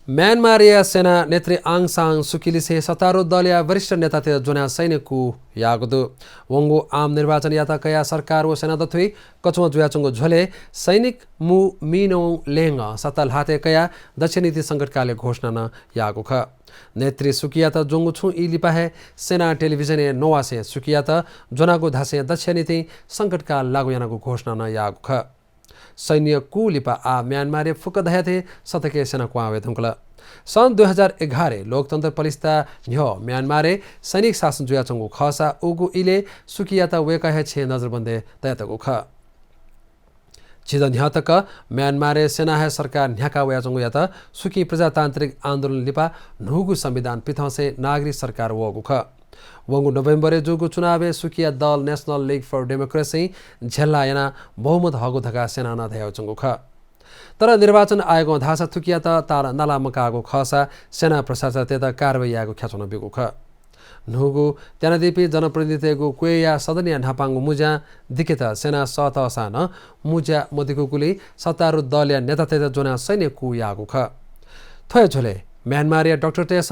म्यानमारिया सेना नेत्री आङ सान सुकीलीसे सत्तारूढ़ दलीय वरिष्ठ नेता ते जोना सैनिकku यागदु वंगो आम निर्वाचन याता कया सरकार व सेना दथुई कचुवा जुयाचंगो झोले सैनिक मु मिनो लेंग सत्ताल हाते कया दक्षिणीति संकटकाले घोषणा न यागु ख नेत्री सुकियाता जोंगु छु इलिपा है सेना टेलिभिजन ए नोवासे सुकियाता जोनागु धासे दक्षिणीति संकटकाल लागु यानागु घोषणा न यागु ख सैन्य कुलिपा आ म्यानमारे फुक दयाथे सतकय सेना कुआवे धुंकला सन् 2011 लोकतन्त्र पलिस्ता न्यो म्यानमारे सैनिक शासन जुया चंगु खसा उगु इले सुकियाता वयकय छे नजरबन तयतगु ख छिदन न्यातक म्यानमारे सेना है सरकार न्याका वया चंगु याता सुकी प्रजातान्त्रिक आन्दोलन लिपा नुगु संविधान पिथौसे नागरिक सरकार वगु ख वंगु नोभेम्बरे जोगु चुनावे सुकिया दल नेशनल लीग फर डेमोक्रेसी झेल्ला याना बहुमत हगु धका सेना न धयाउ चंगु ख तर निर्वाचन आयोग धासा थुकिया त तार नाला मकागु खसा सेना प्रशासन तेता कारबाही आगु ख्याचन बिगु ख नुगु त्यानदिपि जनप्रतिनिधिगु क्वेया सदनय नापांगु मुजा दिकेता सेना सतसा न मुजा मदिकुकुली सत्तारूढ़ दलीय नेता तेता जोना सैन्य कु यागु ख थय झोले म्यानमारिया डॉक्टर तेस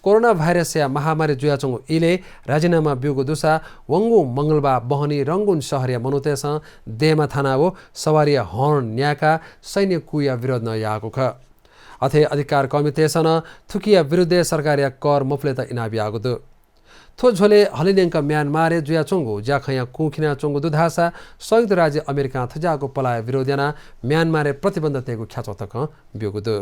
कोरोना भाइरस या महामारी जुयाचंगु इले राजीनामा बिउगु दुसा वंगु मंगलबा बहनी रंगुन शहरय मनुतेस देमा थानावो सवारिया हर्न न्याका सैन्य कुया विरोध न यागु ख अथे अधिकार कमितेसन थुकिया विरुद्ध सरकारिया कर मुफलेता इनाबि आगुदु थो झोले हलिनेंक म्यानमारे जुयाचंगु जाखया कुखिना चंगु दुधासा संयुक्त राज्य अमेरिका थजाको पलाय विरोधना म्यानमारे प्रतिबन्ध तेगु ख्याचोतक बिउगुदु